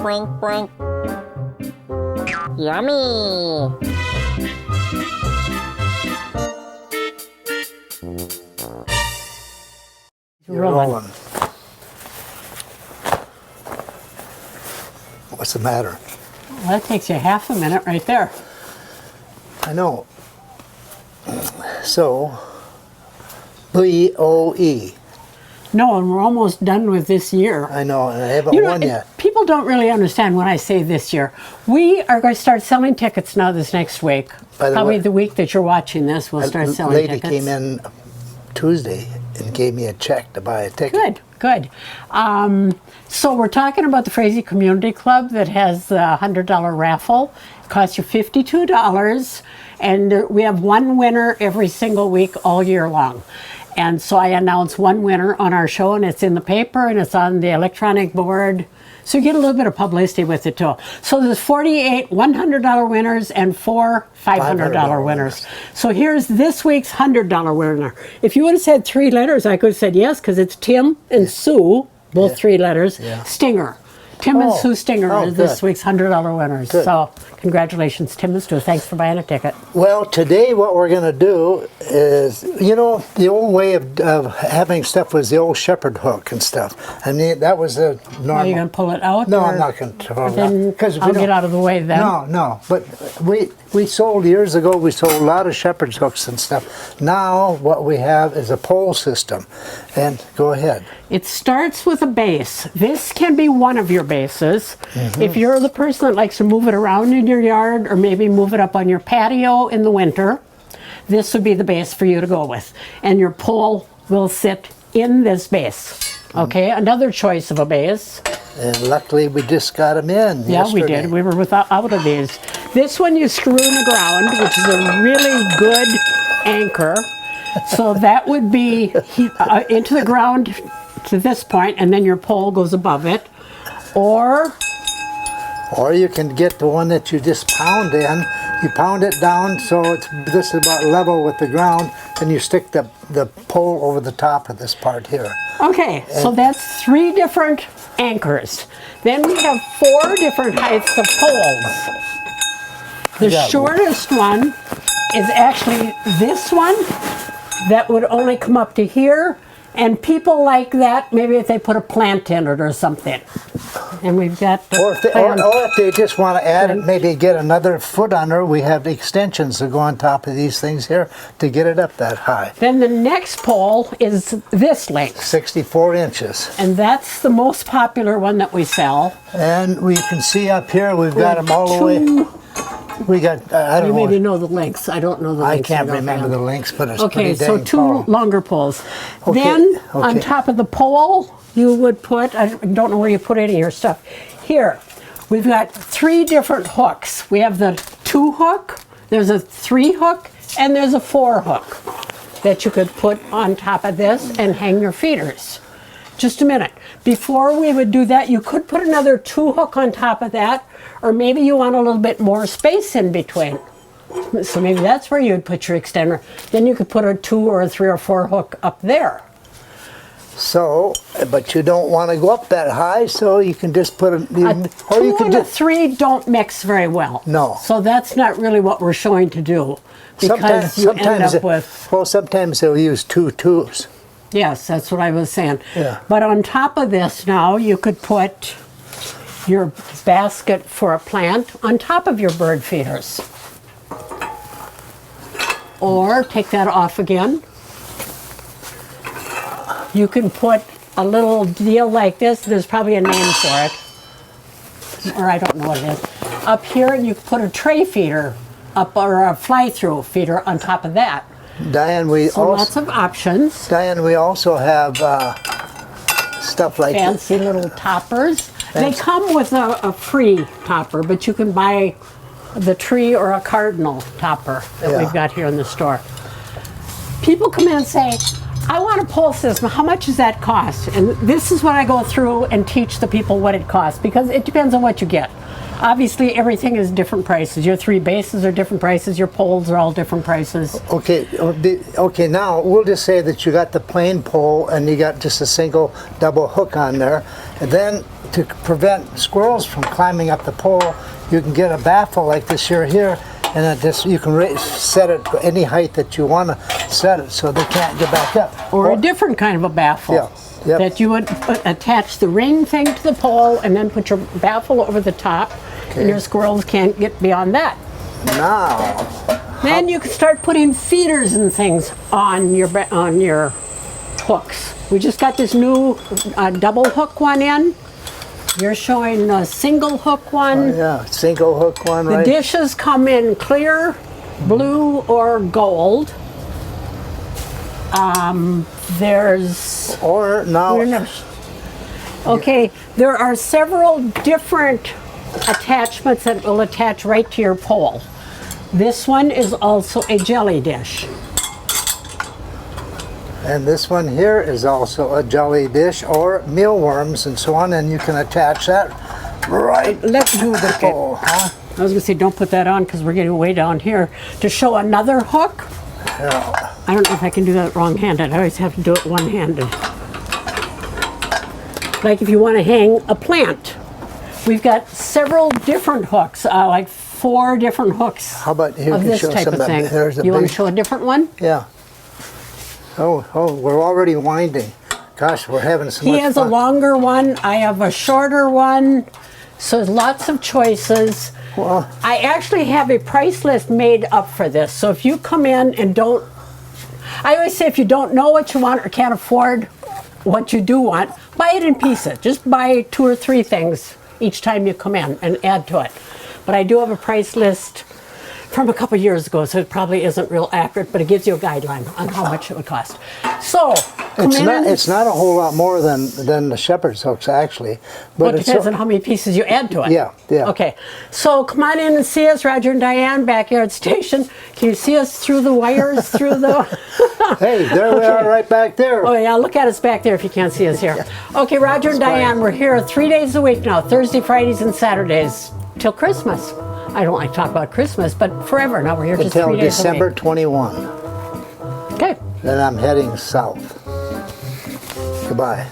Boink, boink. Yummy. Rolling. What's the matter? Well, that takes you half a minute right there. I know. So, BOE. No, and we're almost done with this year. I know, and I haven't You know, won yet. people don't really understand when I say this year. We are going to start selling tickets now this next week. By the Probably way, the week that you're watching this, we'll start A selling lady tickets. came in Tuesday and gave me a check to buy a ticket. Good, good. So we're talking about the Frazee Community Club that has the $100 raffle. It costs you $52, and we have one winner every single week all year long. And so I announce one winner on our show, and it's in the paper, and it's on the electronic board. So you get a little bit of publicity with it too. So there's 48 $100 winners and 4 $500 winners. So here's this week's $100 winner. If you would have said 3 letters, I could have said yes, because it's Tim and Sue, both 3 letters. Yeah. Stinger. Tim and Sue Stinger are this good. week's $100 winners. Good. So congratulations, Tim and Sue. Thanks for buying a ticket. Well, today what we're going to do is, you know, the old way of having stuff was the old shepherd hook and stuff. I mean, that was a normal. Are you going to pull it out? No, or- I'm not going to pull it Then out. 'Cause we I'll don't- get out of the way then. No, but we sold years ago, we sold a lot of shepherd's hooks and stuff. Now what we have is a pole system. And go ahead. It starts with a base. This can be one of your bases. If you're the person that likes to move it around in your yard or maybe move it up on your patio in the winter, this would be the base for you to go with. And your pole will sit in this base. Okay, another choice of a base. And luckily we just got them in Yeah, we yesterday. did. We were out of these. This one you screw in the ground, which is a really good anchor. So that would be into the ground to this point, and then your pole goes above it. Or Or you can get the one that you just pound in. You pound it down so it's this is about level with the ground, and you stick the pole over the top of this part here. okay, so that's 3 different anchors. Then we have 4 different heights of poles. The Yeah. shortest one is actually this one that would only come up to here, and people like that maybe if they put a plant in it or something. And we've got the Or if they just want to add it, maybe get another foot under, we have the extensions that go on top of these things here to get it up that high. Then the next pole is this length, 64 inches. and that's the most popular one that we sell. And we can see up here, we've got them all the way. We got, I You don't maybe know, know the lengths. I don't know the I lengths. can't right remember offhand. the links, but it's Okay, pretty so dang 2 tall. longer poles. Okay, Then on okay. top of the pole, you would put, I don't know where you put any of your stuff. Here, we've got 3 different hooks. We have the 2 hook, there's a 3 hook, and there's a 4 hook that you could put on top of this and hang your feeders. Just a minute. Before we would do that, you could put another 2 hook on top of that, or maybe you want a little bit more space in between. So maybe that's where you'd put your extender. Then you could put a 2 or a 3 or 4 hook up there. So, but you don't want to go up that high, so you can just put a, A or 2 you can and a just, 3 don't mix very well. No. So that's not really what we're showing to do. Because you end up with, well, sometimes they'll use 2 twos. yes, that's what I was saying. Yeah. But on top of this now, you could put your basket for a plant on top of your bird feeders. Or take that off again. You can put a little deal like this. There's probably a name for it. Or I don't know what it is. Up here, and you can put a tray feeder up or a fly-through feeder on top of that. Diane, we So lots also of options. have stuff like Fancy little toppers. They Fancy. come with a free topper, but you can buy the tree or a cardinal topper that Yeah. we've got here in the store. People come in and say, I want a pole system. How much does that cost? And this is what I go through and teach the people what it costs, because it depends on what you get. Obviously, everything is different prices. Your 3 bases are different prices. Your poles are all different prices. Okay, okay. Now we'll just say that you got the plain pole and you got just a single double hook on there, and then to prevent squirrels from climbing up the pole, you can get a baffle like this here, and it just you can set it any height that you want to set it, so they can't get back up. Or a different kind of a baffle. Yeah. Yep. That you would attach the ring thing to the pole and then put your baffle over the top, and your squirrels can't get beyond that. Now, Then you can start putting feeders and things on your hooks. We just got this new double hook one in. You're showing a single hook one. yeah, single hook one, The right? dishes come in clear, blue, or gold. There's Or now, okay, there are several different attachments that will attach right to your pole. This one is also a jelly dish. and this one here is also a jelly dish or mealworms and so on, and you can attach that right Let's to the pole. Huh? I was gonna say don't put that on because we're getting way down here. To show another hook, Yeah. I don't know if I can do that wrong-handed. I always have to do it one-handed. Like if you want to hang a plant. We've got several different hooks, like 4 different hooks How about here? of You can this show type some of of thing. that. There's a You want to big- show a different one? Yeah. Oh, we're already winding. Gosh, we're having so much He has a fun. longer one. I have a shorter one. So there's lots of choices. Well, I actually have a price list made up for this. So if you come in and don't, I always say if you don't know what you want or can't afford what you do want, buy it in pieces. Just buy 2 or 3 things each time you come in and add to it. But I do have a price list from a couple years ago, so it probably isn't real accurate, but it gives you a guideline on how much it would cost. So, come in and it's not a whole lot more than the shepherd's hooks actually, but well, it it's depends on how many pieces you add to it. Yeah, yeah. Okay, so come on in and see us, Roger and Diane, Backyard Station. Can you see us through the wires, through the... Hey, there we are right back there. Oh yeah, look at us back there if you can't see us here. Okay, Roger and Diane, we're here 3 days a week now, Thursday, Fridays, and Saturdays, till Christmas. I don't like to talk about Christmas, but forever now. We're here just 3 Until days December a week. 21. Okay. Then I'm heading south. Goodbye.